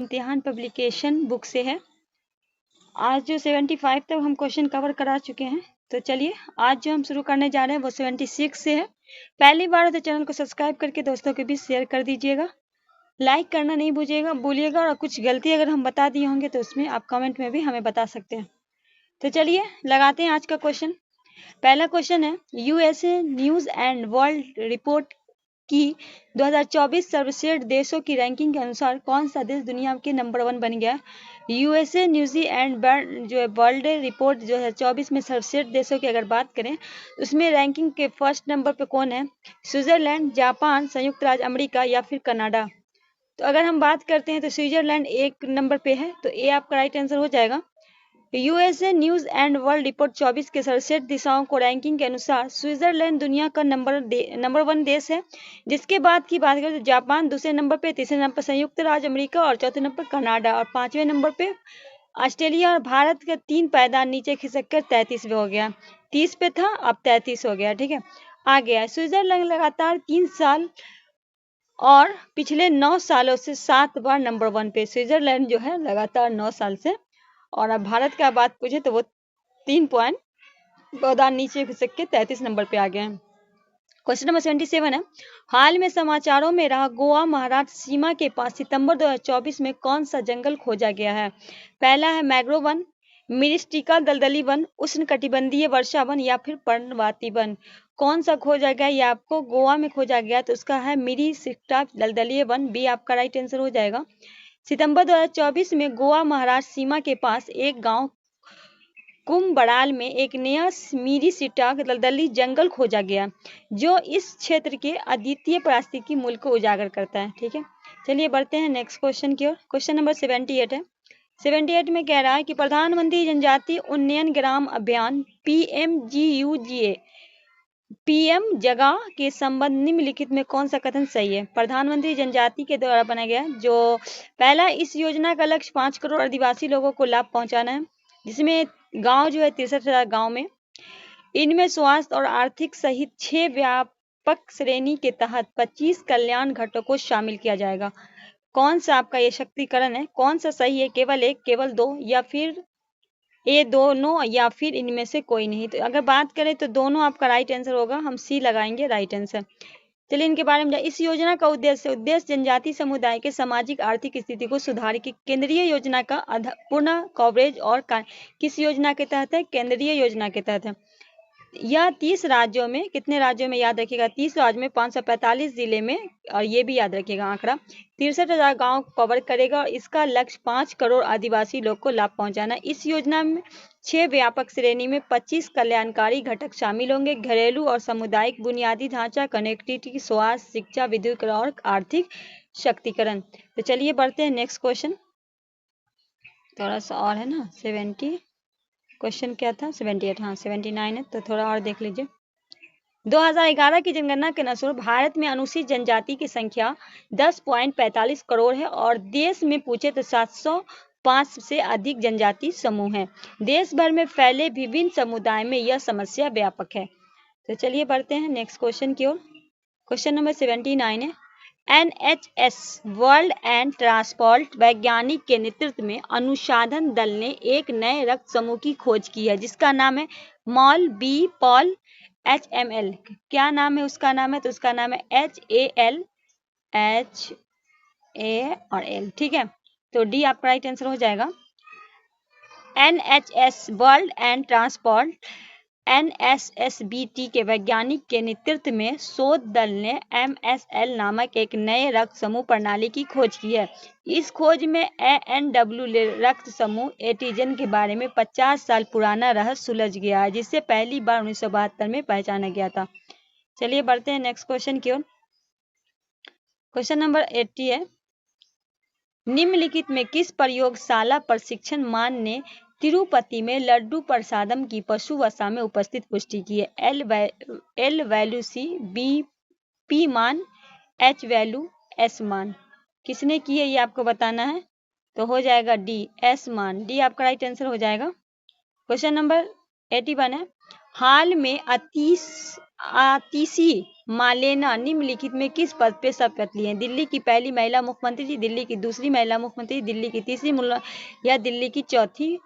इम्तिहान publication book से है। आज जो 75 तक हम क्वेश्चन कवर करा चुके हैं, तो चलिए आज जो हम शुरू करने जा रहे हैं वो 76 से है। पहली बार है तो चैनल को सब्सक्राइब करके दोस्तों के बीच शेयर कर दीजिएगा, लाइक करना नहीं भूलिएगा और कुछ गलती अगर हम बता दिए होंगे तो उसमें आप कमेंट में भी हमें बता सकते हैं। तो चलिए लगाते हैं आज का क्वेश्चन। पहला क्वेश्चन है, USA news and world report की 2024 सर्वश्रेष्ठ देशों की रैंकिंग के अनुसार कौन सा देश दुनिया के नंबर 1 बन गया? यूएसए न्यूज़ एंड जो वर्ल्ड रिपोर्ट 2024 में सर्वश्रेष्ठ देशों की अगर बात करें तो उसमें रैंकिंग के फर्स्ट नंबर पे कौन है? स्विट्जरलैंड, जापान, संयुक्त राज्य अमेरिका या फिर कनाडा? तो अगर हम बात करते हैं तो स्विट्जरलैंड एक नंबर पे है, तो ए आपका राइट आंसर हो जाएगा। USA news and world report 24 के सर्वश्रेष्ठ दिशाओं को रैंकिंग के अनुसार स्विट्जरलैंड दुनिया का नंबर 1 देश है। जिसके बाद की बात करें तो जापान दूसरे नंबर पे, तीसरे नंबर पर संयुक्त राज्य अमेरिका और चौथे नंबर पर कनाडा और पांचवें नंबर पे ऑस्ट्रेलिया। और भारत का 3 पायदान नीचे खिसक कर 33वें हो गया। 30 पे था, अब 33 हो गया। ठीक है, आ गया। स्विट्जरलैंड लगातार 3 साल और पिछले 9 सालों से 7 बार नंबर 1 पे। स्विट्जरलैंड जो है लगातार 9 साल से, और अब भारत का बात पूछे तो वो 3 पॉइंट पायदान नीचे खिसक के 33 नंबर पे आ गए हैं। क्वेश्चन नंबर 77 है, हाल में समाचारों में रहा गोवा महाराष्ट्र सीमा के पास सितंबर 2024 में कौन सा जंगल खोजा गया है? पहला है मैंग्रोव वन, मिरिस्टिका दलदली वन, उष्णकटिबंधीय वर्षा वन या फिर पर्णवाती वन? कौन सा खोजा गया? ये आपको गोवा में खोजा गया, तो उसका है मिरिस्टिका दलदलीय वन। बी आपका राइट आंसर हो जाएगा। सितंबर 2024 में गोवा महाराष्ट्र सीमा के पास एक गांव कुम्बड़ाल में एक नया मिरिस्टिका दलदली जंगल खोजा गया, जो इस क्षेत्र के अद्वितीय पारिस्थितिकी मूल्य को उजागर करता है। ठीक है, चलिए बढ़ते हैं नेक्स्ट क्वेश्चन की ओर। क्वेश्चन नंबर 78 है। 78 में कह रहा है कि प्रधानमंत्री जनजातीय उन्नयन ग्राम अभियान PMGUGA PM जगह के संबंध निम्नलिखित में कौन सा कथन सही है? प्रधानमंत्री जनजाति के द्वारा बनाया गया जो पहला, इस योजना का लक्ष्य 5 करोड़ आदिवासी लोगों को लाभ पहुंचाना है, जिसमें गांव जो है 63,000 गांव में। इनमें स्वास्थ्य और आर्थिक सहित 6 व्यापक श्रेणी के तहत 25 कल्याण घटकों को शामिल किया जाएगा। कौन सा आपका ये शक्तिकरण है? कौन सा सही है? केवल एक, केवल दो, या फिर ये दोनों, या फिर इनमें से कोई नहीं? तो अगर बात करें तो दोनों आपका राइट आंसर होगा, हम सी लगाएंगे राइट आंसर। चलिए इनके बारे में इस योजना का उद्देश्य जनजाति समुदाय के सामाजिक आर्थिक स्थिति को सुधार की केंद्रीय योजना का पूर्ण कवरेज और किस योजना के तहत है? केंद्रीय योजना के तहत है। यह 30 राज्यों में, कितने राज्यों में याद रखिएगा? 30 राज्यों में 545 जिले में, और ये भी याद रखिएगा आंकड़ा 63,000 गाँव कवर करेगा और इसका लक्ष्य 5 करोड़ आदिवासी लोग को लाभ पहुंचाना। इस योजना में 6 व्यापक श्रेणी में 25 कल्याणकारी घटक शामिल होंगे: घरेलू और सामुदायिक बुनियादी ढांचा, कनेक्टिविटी, स्वास्थ्य, शिक्षा, विद्युत और आर्थिक शक्तिकरण। तो चलिए बढ़ते हैं नेक्स्ट क्वेश्चन। थोड़ा सा और है ना, 70 क्वेश्चन क्या था? 78, हाँ 79 है, तो थोड़ा और देख लीजिए। 2011 की जनगणना के अनुसार भारत में अनुसूचित जनजाति की संख्या 10.45 करोड़ है और देश में पूछे तो 705 से अधिक जनजाति समूह हैं। देश भर में फैले विभिन्न समुदाय में यह समस्या व्यापक है। तो चलिए बढ़ते हैं नेक्स्ट क्वेश्चन की ओर। क्वेश्चन नंबर 79 है, NHS वर्ल्ड एंड ट्रांसपोर्ट वैज्ञानिक के नेतृत्व में अनुसंधान दल ने एक नए रक्त समूह की खोज की है, जिसका नाम है मॉल बी पॉल HML। क्या नाम है उसका? नाम है तो उसका नाम है HAL और L। ठीक है, तो डी आपका राइट आंसर हो जाएगा। NHS world and transport NSSBT के वैज्ञानिक के नेतृत्व में शोध दल ने MSL नामक एक नए रक्त समूह प्रणाली की खोज की है। इस खोज में ANW रक्त समूह एंटीजन के बारे में 50 साल पुराना रहस्य सुलझ गया है, जिसे पहली बार 1972 में पहचाना गया था। चलिए बढ़ते हैं नेक्स्ट क्वेश्चन की ओर। क्वेश्चन नंबर 80 है, निम्नलिखित में किस प्रयोगशाला प्रशिक्षण मान ने तिरुपति में लड्डू प्रसादम की पशु वसा में उपस्थित पुष्टि की है? L value C, B P मान, H वैल्यू S मान। किसने की है ये आपको बताना है, तो हो जाएगा D S मान। डी आपका राइट आंसर हो जाएगा। क्वेश्चन नंबर 81 है, हाल में आतिशी मालेना निम्नलिखित में किस पद पे शपथ ली है? दिल्ली की पहली महिला मुख्यमंत्री, दिल्ली की दूसरी महिला मुख्यमंत्री, दिल्ली की तीसरी या दिल्ली की चौथी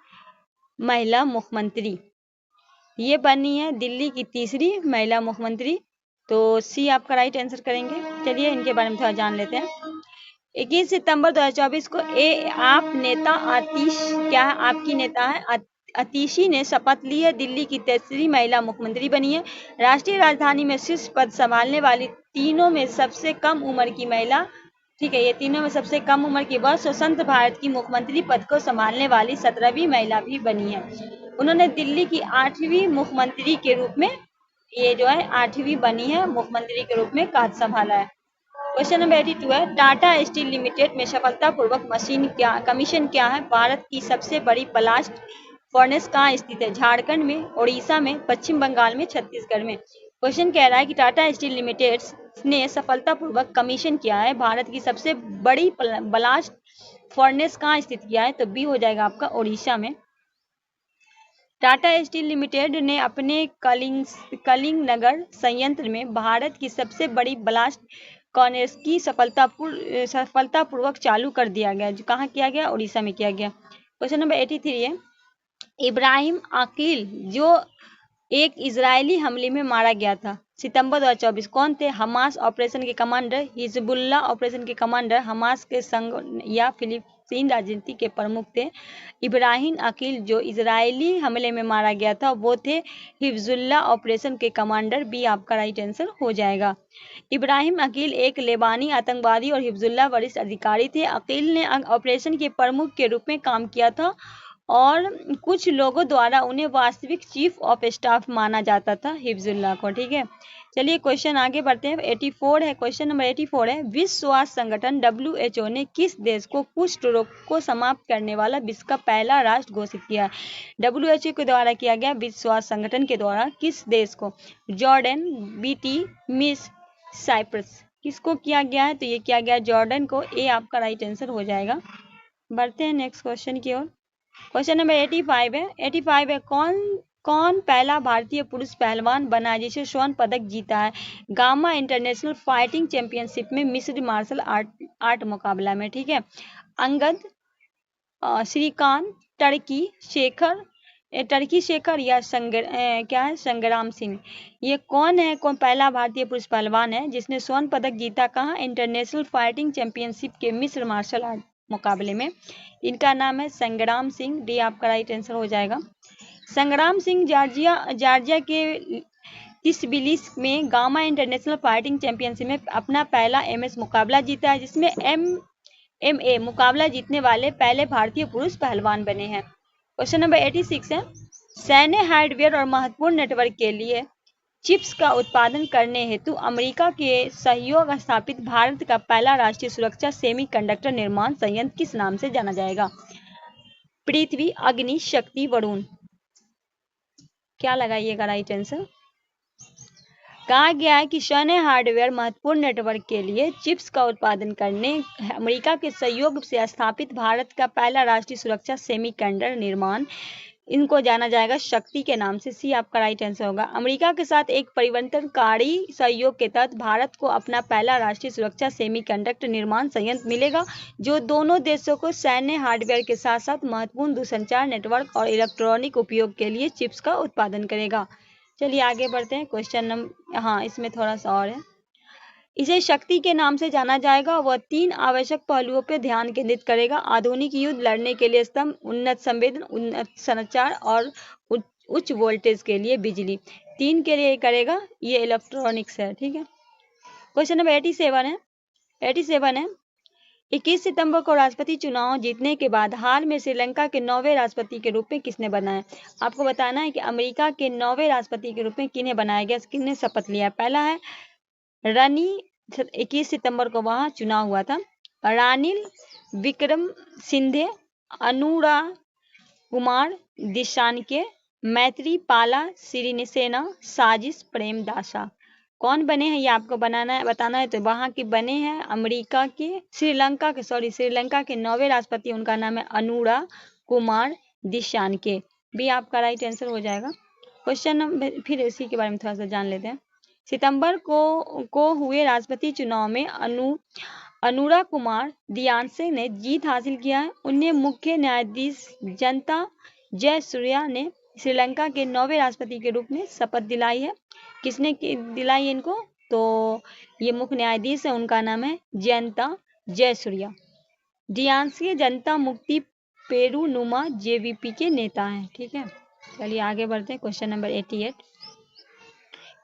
महिला मुख्यमंत्री? ये बनी है दिल्ली की तीसरी महिला मुख्यमंत्री, तो सी आपका राइट आंसर करेंगे। चलिए इनके बारे में थोड़ा जान लेते हैं। 21 सितंबर 2024 को आप नेता आतिश, क्या है आपकी नेता है आतिशी ने शपथ ली है, दिल्ली की तीसरी महिला मुख्यमंत्री बनी है। राष्ट्रीय राजधानी में शीर्ष पद संभालने वाली तीनों में सबसे कम उम्र की महिला, ठीक है, ये तीनों में सबसे कम उम्र की वह स्वतंत्र भारत की मुख्यमंत्री पद को संभालने वाली 17वीं महिला भी बनी है। उन्होंने दिल्ली की 8वीं मुख्यमंत्री के रूप में, ये जो है 8वीं बनी है मुख्यमंत्री के रूप में कार्य संभाला है। क्वेश्चन नंबर 82 है, टाटा स्टील लिमिटेड में सफलतापूर्वक कमीशन क्या है? भारत की सबसे बड़ी ब्लास्ट फर्नेस कहाँ स्थित है? झारखंड में, उड़ीसा में, पश्चिम बंगाल में, छत्तीसगढ़ में। क्वेश्चन कह रहा है कि टाटा स्टील लिमिटेड ने सफलतापूर्वक कमीशन किया है भारत की सबसे बड़ी ब्लास्ट फर्नेस कहाँ स्थित किया है? तो बी हो जाएगा आपका उड़ीसा में। टाटा स्टील लिमिटेड ने अपने कलिंगनगर संयंत्र में भारत की सबसे बड़ी ब्लास्ट फर्नेस की सफलतापूर्वक चालू कर दिया गया, जो कहाँ किया गया? उड़ीसा में किया गया। क्वेश्चन नंबर 83 है, इब्राहिम आकिल जो एक इजरायली हमले में मारा गया था सितंबर 2024, कौन थे? हमास ऑपरेशन के कमांडर, हिजबुल्लाह ऑपरेशन के कमांडर, हमास के संग या फिलिस्तीन राजनीति के प्रमुख थे? इब्राहिम अकील जो इजरायली हमले में मारा गया था वो थे हिजबुल्लाह ऑपरेशन के कमांडर। बी आपका राइट आंसर हो जाएगा। इब्राहिम अकील एक लेबानी आतंकवादी और हिजबुल्लाह वरिष्ठ अधिकारी थे। अकील ने ऑपरेशन के प्रमुख के रूप में काम किया था और कुछ लोगों द्वारा उन्हें वास्तविक चीफ ऑफ स्टाफ माना जाता था हिजबुल्लाह को, ठीक है। चलिए क्वेश्चन आगे बढ़ते हैं। 84 है, क्वेश्चन नंबर 84 है, विश्व स्वास्थ्य संगठन WHO ने किस देश को कुष्ठ रोग को समाप्त करने वाला विश्व का पहला राष्ट्र घोषित किया? WHO के द्वारा किया गया, विश्व स्वास्थ्य संगठन के द्वारा किस देश को? जॉर्डन, बीटी, मिस, साइप्रस, किसको किया गया है? तो ये किया गया जॉर्डन को। ए आपका राइट आंसर हो जाएगा। बढ़ते हैं नेक्स्ट क्वेश्चन की ओर। क्वेश्चन नंबर 85 है, 85 है, कौन पहला भारतीय पुरुष पहलवान बना जिसे स्वर्ण पदक जीता है गामा इंटरनेशनल फाइटिंग चैंपियनशिप में मिश्र मार्शल आर्ट मुकाबला में? ठीक है, अंगद, श्रीकांत, टर्की शेखर या संग्राम सिंह? ये कौन है, कौन पहला भारतीय पुरुष पहलवान है जिसने स्वर्ण पदक जीता कहाँ? इंटरनेशनल फाइटिंग चैंपियनशिप के मिश्र मार्शल आर्ट मुकाबले में। इनका नाम है संग्राम सिंह। डी आपका राइट आंसर हो जाएगा। संग्राम सिंह जॉर्जिया के तिबिलिस में गामा इंटरनेशनल फाइटिंग चैंपियनशिप में अपना पहला MS मुकाबला जीता है, जिसमें MMA मुकाबला जीतने वाले पहले भारतीय पुरुष पहलवान बने हैं। क्वेश्चन नंबर 86 है, सैन्य हार्डवेयर और महत्वपूर्ण नेटवर्क के लिए चिप्स का उत्पादन करने हेतु अमेरिका के सहयोग स्थापित भारत का पहला राष्ट्रीय सुरक्षा सेमीकंडक्टर निर्माण संयंत्र किस नाम से जाना जाएगा? पृथ्वी, अग्नि, शक्ति, वरुण? क्या लगाइएगा राइट आंसर? कहा गया है कि सैन्य हार्डवेयर महत्वपूर्ण नेटवर्क के लिए चिप्स का उत्पादन करने अमेरिका के सहयोग से स्थापित भारत का पहला राष्ट्रीय सुरक्षा सेमीकंडक्टर निर्माण, इनको जाना जाएगा शक्ति के नाम से। सी आपका राइट आंसर होगा। अमेरिका के साथ एक परिवर्तनकारी सहयोग के तहत भारत को अपना पहला राष्ट्रीय सुरक्षा सेमीकंडक्टर निर्माण संयंत्र मिलेगा, जो दोनों देशों को सैन्य हार्डवेयर के साथ साथ महत्वपूर्ण दूरसंचार नेटवर्क और इलेक्ट्रॉनिक उपयोग के लिए चिप्स का उत्पादन करेगा। चलिए आगे बढ़ते हैं। क्वेश्चन नंबर, हाँ इसमें थोड़ा सा और है, इसे शक्ति के नाम से जाना जाएगा। वह 3 आवश्यक पहलुओं पर ध्यान केंद्रित करेगा: आधुनिक युद्ध लड़ने के लिए स्तंभ, उन्नत संवेदन, उन्नत संचार और उच्च वोल्टेज के लिए बिजली। 3 के लिए करेगा, ये इलेक्ट्रॉनिक्स है, ठीक है। क्वेश्चन नंबर 87 है, 21 सितंबर को राष्ट्रपति चुनाव जीतने के बाद हाल में श्रीलंका के 9वें राष्ट्रपति के रूप में किसने बनाया? आपको बताना है कि अमेरिका के 9वें राष्ट्रपति के रूप में किन्हें बनाया गया, किसने शपथ लिया? पहला है रानी, 21 सितंबर को वहां चुनाव हुआ था, रानिल विक्रमसिंघे, अनुरा कुमार दिशानके, मैत्रीपाला सिरिसेना, साजिश प्रेमदासा। कौन बने हैं ये आपको बताना है। तो वहां के बने हैं अमेरिका के, श्रीलंका के 9वें राष्ट्रपति, उनका नाम है अनुरा कुमार दिशानके। भी आपका राइट आंसर हो जाएगा। क्वेश्चन नंबर, फिर इसी के बारे में थोड़ा सा जान लेते हैं। सितंबर को हुए राष्ट्रपति चुनाव में अनुरा कुमार दियांसे ने जीत हासिल किया है। उन्हें मुख्य न्यायाधीश जनता जयसूर्या ने श्रीलंका के 9वें राष्ट्रपति के रूप में शपथ दिलाई है। किसने दिलाई इनको? तो ये मुख्य न्यायाधीश है, उनका नाम है जयंता जयसूर्या। दियांसे जनता मुक्ति पेरूनुमा जेवीपी के नेता हैं। ठीक है, चलिए आगे बढ़ते हैं। क्वेश्चन नंबर 88,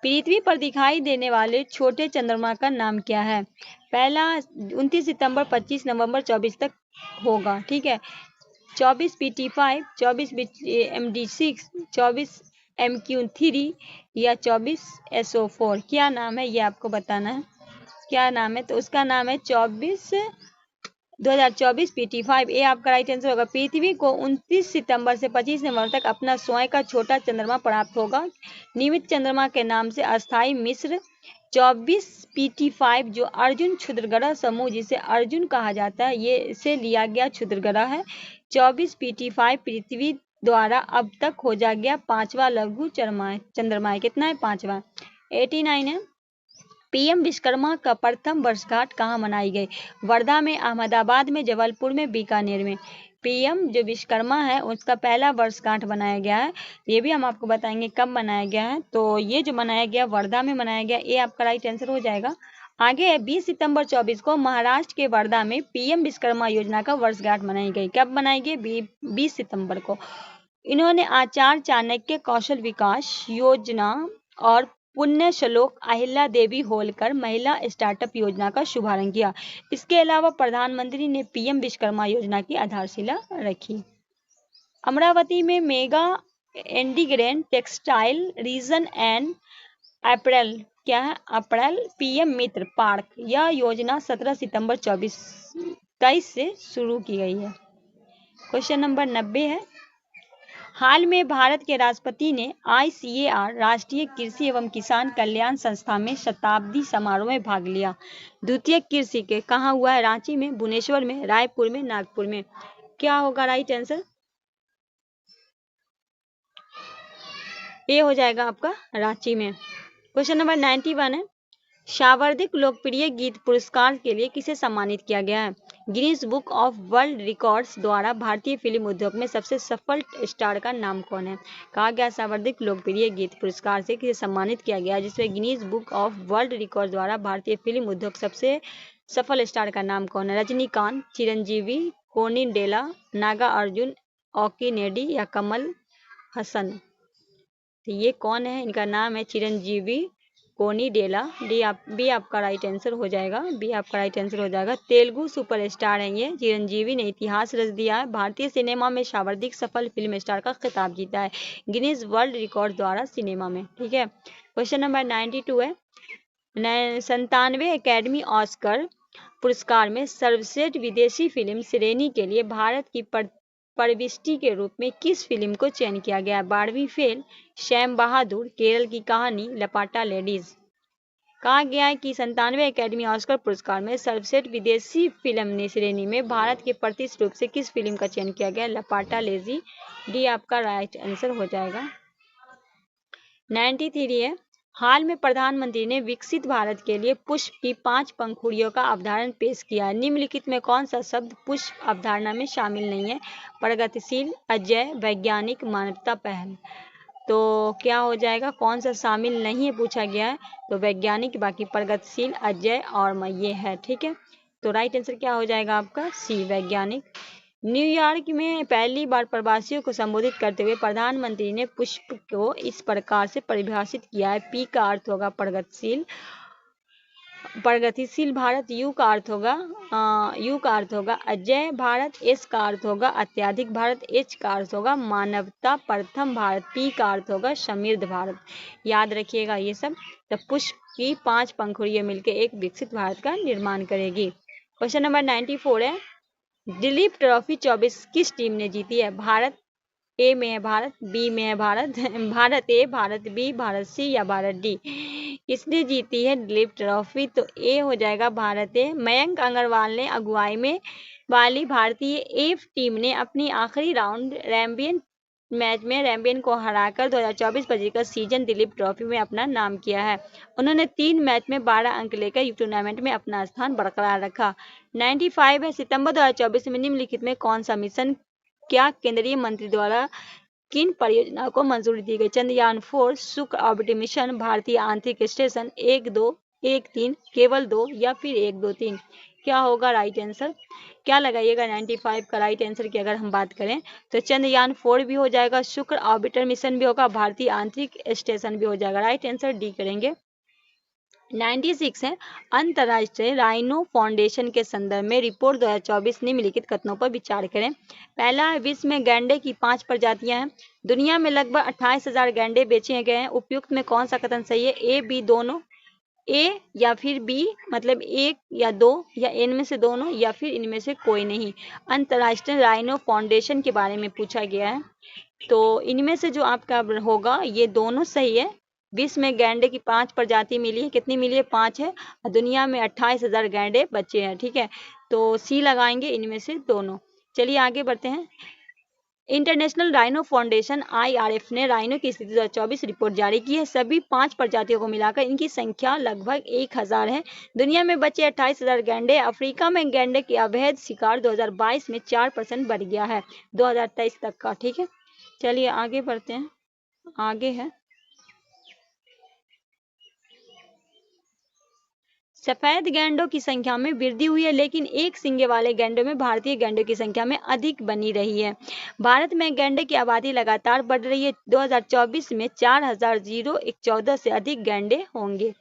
पृथ्वी पर दिखाई देने वाले छोटे चंद्रमा का नाम क्या है? पहला 29 सितंबर 25 नवंबर 24 तक होगा। ठीक है, 24 PT5, 24 MD6, 24 MQ3 या 24 SO4। क्या नाम है ये आपको बताना है, क्या नाम है? तो उसका नाम है 2024 PT5। ये आपका राइट आंसर होगा। पृथ्वी को 29 सितंबर से 25 नवंबर तक अपना स्वयं का छोटा चंद्रमा प्राप्त होगा। नियमित चंद्रमा के नाम से अस्थायी मिस्र 24 PT5 जो अर्जुन क्षुद्रग्रह समूह जिसे अर्जुन कहा जाता है, ये से लिया गया क्षुद्रग्रह है। 24 PT5 पृथ्वी द्वारा अब तक खोजा गया 5वां लघु चंद्रमा है। कितना है? 5वां। 89 है, पीएम विश्वकर्मा का प्रथम वर्षगांठ कहाँ मनाई गई? वर्धा में, अहमदाबाद में, जबलपुर में, बीकानेर में। पीएम जो विश्वकर्मा है उसका पहला वर्षगांठ मनाया गया है। ये भी हम आपको बताएंगे कब मनाया गया है। तो ये जो मनाया गया वर्धा में मनाया गया, ये आपका राइट आंसर हो जाएगा। आगे है 20 सितंबर 24 को महाराष्ट्र के वर्धा में पीएम विश्वकर्मा योजना का वर्षगांठ मनाई गई। कब मनाई गई? 20 सितंबर को। इन्होंने आचार्य चाणक्य कौशल विकास योजना और पुण्य श्लोक अहिल्या देवी होलकर महिला स्टार्टअप योजना का शुभारंभ किया। इसके अलावा प्रधानमंत्री ने पीएम विश्वकर्मा योजना की आधारशिला रखी। अमरावती में mega integrated textile reason and April, क्या है? अप्रैल पीएम मित्र पार्क। यह योजना 17 सितंबर 23 से शुरू की गई है। क्वेश्चन नंबर 90 है, हाल में भारत के राष्ट्रपति ने ICAR राष्ट्रीय कृषि एवं किसान कल्याण संस्था में शताब्दी समारोह में भाग लिया। द्वितीय कृषि के कहाँ हुआ है? रांची में, भुवनेश्वर में, रायपुर में, नागपुर में। क्या होगा राइट आंसर? ये हो जाएगा आपका रांची में। क्वेश्चन नंबर 91 है, सर्वाधिक लोकप्रिय गीत पुरस्कार के लिए किसे सम्मानित किया गया है? Guinness book of world records द्वारा भारतीय फिल्म उद्योग में सबसे सफल स्टार का नाम कौन है? कहा गया सर्वाधिक लोकप्रिय गीत पुरस्कार से किसे सम्मानित किया गया, जिसमें Guinness book of world record द्वारा भारतीय फिल्म उद्योग सबसे सफल स्टार का नाम कौन है? रजनीकांत, चिरंजीवी, कोनी डेला, नागा अर्जुन, ओकी नेडी या कमल हसन। तो ये कौन है? इनका नाम है चिरंजीवी कोनी डेला। बी आपका राइट आंसर हो जाएगा। बी आपका राइट आंसर हो जाएगा। तेलुगु सुपरस्टार हैं ये। चिरंजीवी ने इतिहास रच दिया है। भारतीय सिनेमा में सर्वाधिक सफल फिल्म स्टार का खिताब जीता है गिनीज वर्ल्ड रिकॉर्ड द्वारा सिनेमा में। ठीक है, क्वेश्चन नंबर 92 है, 97वें एकेडमी ऑस्कर पुरस्कार में सर्वश्रेष्ठ विदेशी फिल्म श्रेणी के लिए भारत की प्रविष्टि के रूप में किस फिल्म को चयन किया गया? 12वीं फेल, श्याम बहादुर, केरल की कहानी, लपाटा लेडीज। कहा गया है कि 97वें एकेडमी ऑस्कर पुरस्कार में सर्वश्रेष्ठ विदेशी फिल्म श्रेणी में भारत के प्रतिष्ठित रूप से किस फिल्म का चयन किया गया? लपाटा लेडी। डी आपका राइट आंसर हो जाएगा। 93 है, हाल में प्रधानमंत्री ने विकसित भारत के लिए पुष्प की 5 पंखुड़ियों का अवधारणा पेश किया है। निम्नलिखित में कौन सा शब्द पुष्प अवधारणा में शामिल नहीं है? प्रगतिशील, अजय, वैज्ञानिक, मानवता, पहल। तो क्या हो जाएगा? कौन सा शामिल नहीं है पूछा गया है? तो वैज्ञानिक, बाकी प्रगतिशील, अजय और ये है। ठीक है, तो राइट आंसर क्या हो जाएगा आपका? सी, वैज्ञानिक। न्यूयॉर्क में पहली बार प्रवासियों को संबोधित करते हुए प्रधानमंत्री ने पुष्प को इस प्रकार से परिभाषित किया है। पी का अर्थ होगा प्रगतिशील भारत, यू का अर्थ होगा अजय भारत, एस का अर्थ होगा अत्यधिक भारत, एच का अर्थ होगा मानवता प्रथम भारत, पी का अर्थ होगा समृद्ध भारत। याद रखिएगा ये सब। तो पुष्प की 5 पंखुड़ियां मिलकर एक विकसित भारत का निर्माण करेगी। क्वेश्चन नंबर 94 है, दिलीप ट्रॉफी 24 किस टीम ने जीती है? भारत ए में है भारत, बी में है भारत, भारत ए, भारत बी, भारत सी या भारत डी। किसने जीती है दिलीप ट्रॉफी? तो ए हो जाएगा भारत ए। मयंक अग्रवाल ने अगुवाई में वाली भारतीय एफ टीम ने अपनी आखिरी राउंड रैम्बियन मैच में रैम्बियन को हराकर 2024-25 का सीजन दिलीप ट्रॉफी में अपना नाम किया है। उन्होंने 3 मैच में 12 अंक लेकर टूर्नामेंट में अपना स्थान बरकरार रखा। 95 है, सितंबर 2024 में निम्नलिखित में कौन सा मिशन क्या केंद्रीय मंत्री द्वारा किन परियोजना को मंजूरी दी गई? चंद्रयान-4, शुक्र ऑर्बिटर मिशन, भारतीय अंतरिक्ष स्टेशन, 1, 2, 1, 3, केवल 2 या फिर 1, 2, 3? क्या होगा राइट आंसर? क्या लगाइएगा 95 का राइट आंसर की अगर हम बात करें तो चंद्रयान-4 भी हो जाएगा, शुक्र ऑर्बिटर मिशन भी होगा, भारतीय अंतरिक्ष स्टेशन भी हो जाएगा। राइट आंसर डी करेंगे। 96 है, अंतर्राष्ट्रीय राइनो फाउंडेशन के संदर्भ में रिपोर्ट 2024 निम्नलिखित कथनों पर विचार करें। पहला है, विश्व में गैंडे की 5 प्रजातियां हैं। दुनिया में लगभग 28,000 गैंडे बेचे गए हैं। उपयुक्त में कौन सा कथन सही है? ए बी दोनों, ए या फिर बी मतलब 1 या 2 या इनमें से दोनों या फिर इनमें से कोई नहीं। अंतर्राष्ट्रीय राइनो फाउंडेशन के बारे में पूछा गया है, तो इनमें से जो आपका होगा ये दोनों सही है। विश्व में गैंडे की 5 प्रजाति मिली है। कितनी मिली है? 5 है। और दुनिया में 28,000 गैंडे बचे हैं। ठीक है, तो सी लगाएंगे, इनमें से दोनों। चलिए आगे बढ़ते हैं। इंटरनेशनल राइनो फाउंडेशन IRF ने राइनो की स्थिति 2024 रिपोर्ट जारी की है। सभी 5 प्रजातियों को मिलाकर इनकी संख्या लगभग 1000 है। दुनिया में बचे 28,000 गैंडे। अफ्रीका में गैंडे के अवैध शिकार 2022 में 4% बढ़ गया है 2023 तक का। ठीक है, चलिए आगे बढ़ते हैं। आगे है, सफेद गैंडों की संख्या में वृद्धि हुई है, लेकिन एक सींगे वाले गैंडों में भारतीय गैंडों की संख्या में अधिक बनी रही है। भारत में गैंडे की आबादी लगातार बढ़ रही है। 2024 में 4,014 से अधिक गैंडे होंगे।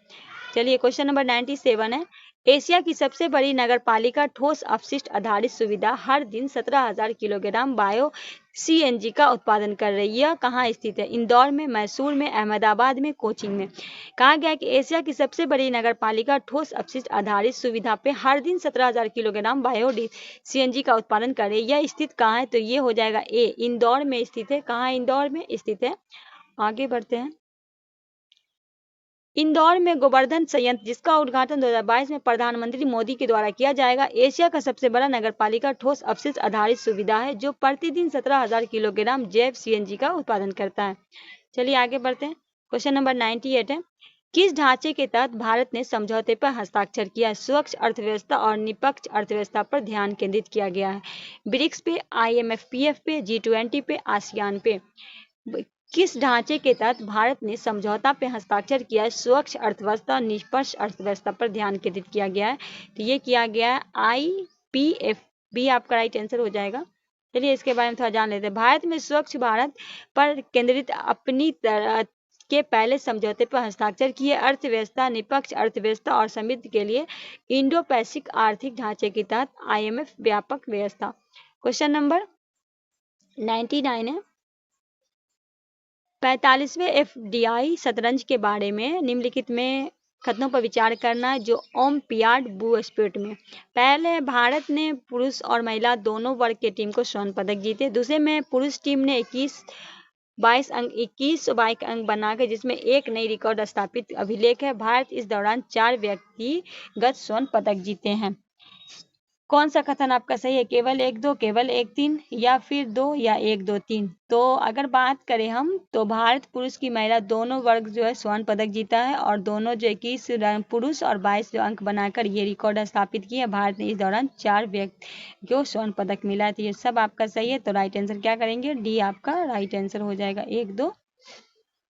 चलिए क्वेश्चन नंबर 97 है, एशिया की सबसे बड़ी नगरपालिका ठोस अपशिष्ट आधारित सुविधा हर दिन 17,000 किलोग्राम बायो CNG का उत्पादन कर रही है। यह कहाँ स्थित है? इंदौर में, मैसूर में, अहमदाबाद में, कोचीन में? कहा गया कि एशिया की सबसे बड़ी नगरपालिका ठोस अपशिष्ट आधारित सुविधा पे हर दिन 17,000 किलोग्राम बायो CNG का उत्पादन कर रही है। यह स्थित कहाँ है? तो ये हो जाएगा ए, इंदौर में स्थित है। कहाँ इंदौर में स्थित है? आगे बढ़ते हैं। इंदौर में गोवर्धन संयंत्र, जिसका उद्घाटन 2022 में प्रधानमंत्री मोदी के द्वारा किया जाएगा, एशिया का सबसे बड़ा नगरपालिका ठोस अपशिष्ट आधारित सुविधा है, जो प्रतिदिन 17,000 किलोग्राम जैव CNG का उत्पादन करता है। चलिए आगे बढ़ते हैं। क्वेश्चन नंबर 98 है, किस ढांचे के तहत भारत ने समझौते पर हस्ताक्षर किया? स्वच्छ अर्थव्यवस्था और निष्पक्ष अर्थव्यवस्था पर ध्यान केंद्रित किया गया है। ब्रिक्स पे, IMF-PF पे, G20 पे, आसियान पे? किस ढांचे के तहत भारत ने समझौता पे हस्ताक्षर किया है? स्वच्छ अर्थव्यवस्था और निष्पक्ष अर्थव्यवस्था पर ध्यान केंद्रित किया गया है, तो ये किया गया है IPF भी आपका राइट आंसर हो जाएगा। चलिए इसके बारे में थोड़ा जान लेते हैं। भारत में स्वच्छ भारत पर केंद्रित अपनी तरह के पहले समझौते पर हस्ताक्षर किए। अर्थव्यवस्था, निष्पक्ष अर्थव्यवस्था और समृद्धि के लिए इंडो पैसिफिक आर्थिक ढांचे के तहत IMF व्यापक व्यवस्था। क्वेश्चन नंबर 99 है, 45वें FDI शतरंज के बारे में निम्नलिखित में कथनों पर विचार करना है, जो ओलंपियाड बुस्पेट में। पहले भारत ने पुरुष और महिला दोनों वर्ग के टीम को स्वर्ण पदक जीते। दूसरे में पुरुष टीम ने 21 अंक बनाकर, जिसमें एक नई रिकॉर्ड स्थापित अभिलेख है। भारत इस दौरान 4 व्यक्तिगत स्वर्ण पदक जीते हैं। कौन सा कथन आपका सही है? केवल 1, 2, केवल 1, 3 या फिर 2 या 1, 2, 3? तो अगर बात करें हम तो भारत पुरुष की महिला दोनों वर्ग जो है स्वर्ण पदक जीता है, और दोनों जो 21 पुरुष और 22 जो अंक बनाकर ये रिकॉर्ड स्थापित किए। भारत ने इस दौरान 4 व्यक्ति को स्वर्ण पदक मिला है। तो ये सब आपका सही है, तो राइट आंसर क्या करेंगे? डी आपका राइट आंसर हो जाएगा। 1, 2।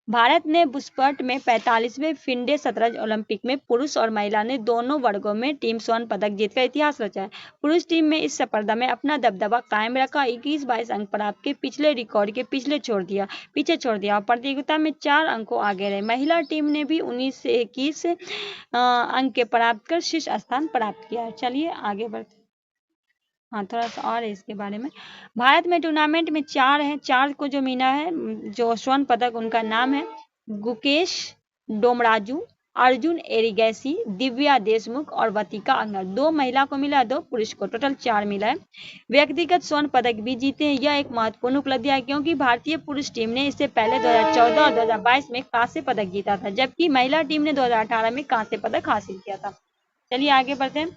भारत ने बुस्पर्ट में 45वें फिनडे शतरंज ओलंपिक में पुरुष और महिला ने दोनों वर्गों में टीम स्वर्ण पदक जीतकर इतिहास रचा है। पुरुष टीम में इस स्पर्धा में अपना दबदबा कायम रखा, 21-22 अंक प्राप्त के पिछले रिकॉर्ड के पीछे छोड़ दिया और प्रतियोगिता में 4 अंकों आगे रहे। महिला टीम ने भी 19 से 21 अंक प्राप्त कर शीर्ष स्थान प्राप्त किया है। चलिए आगे बढ़ते। हाँ, थोड़ा सा और है इसके बारे में। भारत में टूर्नामेंट में 4 हैं, 4 को जो मिला है जो स्वर्ण पदक, उनका नाम है गुकेश डोमराजू, अर्जुन एरिगैसी, दिव्या देशमुख और वतिका अंगर। 2 महिला को मिला, 2 पुरुष को, टोटल 4 मिला है। व्यक्तिगत स्वर्ण पदक भी जीते हैं। यह एक महत्वपूर्ण उपलब्धि है, क्योंकि भारतीय पुरुष टीम ने इससे पहले 2014 और 2022 में कांस्य पदक जीता था, जबकि महिला टीम ने 2018 में कांस्य पदक हासिल किया था। चलिए आगे बढ़ते हैं।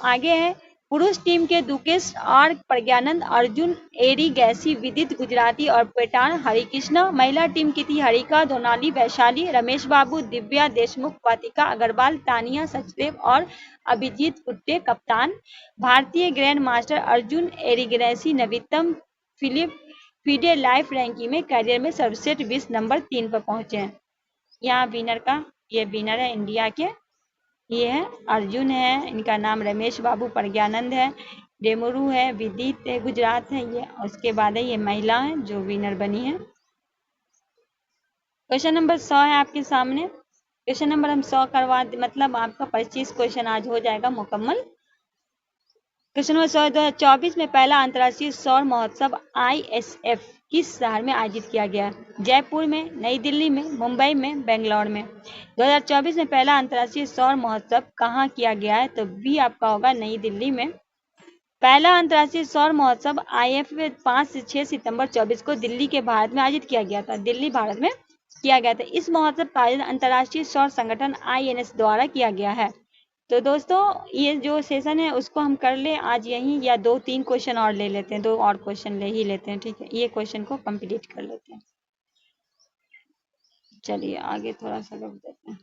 आगे है पुरुष टीम के दुकेश आर प्रज्ञानंद, अर्जुन एरिगैसी, विदित गुजराती और पेटान हरिकृष्णा। महिला टीम की थी हरिका, दोनाली वैशाली, रमेश बाबू, दिव्या देशमुख, वातिका अग्रवाल, तानिया सचदेव और अभिजीत कुट्टे कप्तान। भारतीय ग्रैंड मास्टर अर्जुन एरिगैसी नवीनतम फिलिप फीडे लाइफ रैंकिंग में करियर में सर्वश्रेष्ठ 20 नंबर 3 पर पहुंचे हैं। यहाँ विनर का ये विनर है इंडिया के, ये है अर्जुन है, इनका नाम रमेश बाबू प्रज्ञानंद है, डेमोरू है, विदित है, गुजरात है ये। उसके बाद है ये महिला है जो विनर बनी है। क्वेश्चन नंबर 100 है आपके सामने। क्वेश्चन नंबर हम 100 करवा मतलब आपका 25 क्वेश्चन आज हो जाएगा मुकम्मल। क्वेश्चन नंबर 100, 2024 में पहला अंतर्राष्ट्रीय सौर महोत्सव ISF किस शहर में आयोजित किया गया? जयपुर में, नई दिल्ली में, मुंबई में, बेंगलोर में। 2024 में पहला अंतर्राष्ट्रीय सौर महोत्सव कहाँ किया गया है? तो बी आपका होगा नई दिल्ली में। पहला अंतर्राष्ट्रीय सौर महोत्सव ISF 5 से 6 सितंबर 24 को दिल्ली के भारत में आयोजित किया गया था। दिल्ली भारत में किया गया था। इस महोत्सव का आयोजन अंतर्राष्ट्रीय सौर संगठन INS द्वारा किया गया है। तो दोस्तों ये जो सेशन है उसको हम कर ले आज यहीं, या 2-3 क्वेश्चन और ले लेते हैं, 2 और क्वेश्चन ले ही लेते हैं, ठीक है। ये क्वेश्चन को कंप्लीट कर लेते हैं। चलिए आगे थोड़ा सा रुक देते हैं।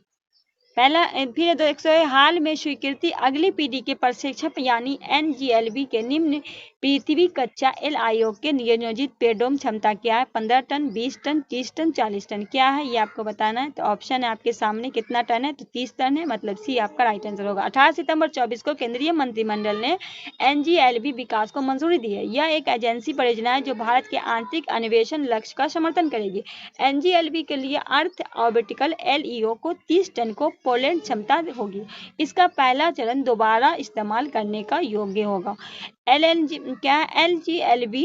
पहला फिर 100 हाल में स्वीकृति अगली पीढ़ी के प्रशिक्षक यानी NGLV के निम्न पृथ्वी कक्षा L आयोग के नियोजित पेडोम क्षमता क्या है? 15 टन, 20 टन, 30 टन, 40 टन। क्या है ये आपको बताना है। तो ऑप्शन है आपके सामने, कितना टन है? तो 30 टन है, मतलब सी आपका राइट आंसर होगा। 18 सितंबर 24 को केंद्रीय मंत्रिमंडल ने NGLV विकास को मंजूरी दी है। यह एक एजेंसी परियोजना है जो भारत के आंतरिक अन्वेषण लक्ष्य का समर्थन करेगी। NGLV के लिए अर्थ ऑर्बिटल LEO को 30 टन को पोलैंड क्षमता होगी। इसका पहला चरण दोबारा इस्तेमाल करने का योग्य होगा। LGLV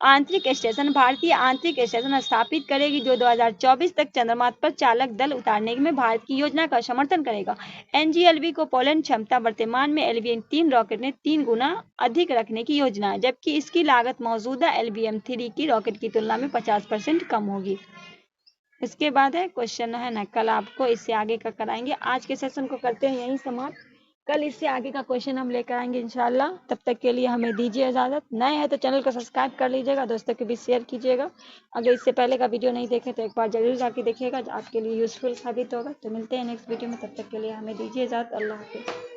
आंतरिक स्टेशन भारतीय आंतरिक स्टेशन स्थापित करेगी जो 2024 तक चंद्रमा पर चालक दल उतारने में भारत की योजना का समर्थन करेगा। NGLV को पोलैंड क्षमता वर्तमान में LVM-3 रॉकेट ने 3 गुना अधिक रखने की योजना है, जबकि इसकी लागत मौजूदा LVM-3 की रॉकेट की तुलना में 50% कम होगी। इसके बाद है क्वेश्चन है ना, कल आपको इससे आगे का कराएंगे। आज के सेशन को करते हैं यहीं समाप्त, कल इससे आगे का क्वेश्चन हम लेकर आएंगे इंशाल्लाह। तब तक के लिए हमें दीजिए इजाज़त। नए हैं तो चैनल को सब्सक्राइब कर लीजिएगा, दोस्तों के बीच शेयर कीजिएगा। अगर इससे पहले का वीडियो नहीं देखे तो एक बार जरूर जाके देखिएगा, आपके लिए यूजफुल साबित होगा। तो मिलते हैं नेक्स्ट वीडियो में, तब तक के लिए हमें दीजिए इजाज़त। अल्लाह हाफिज़।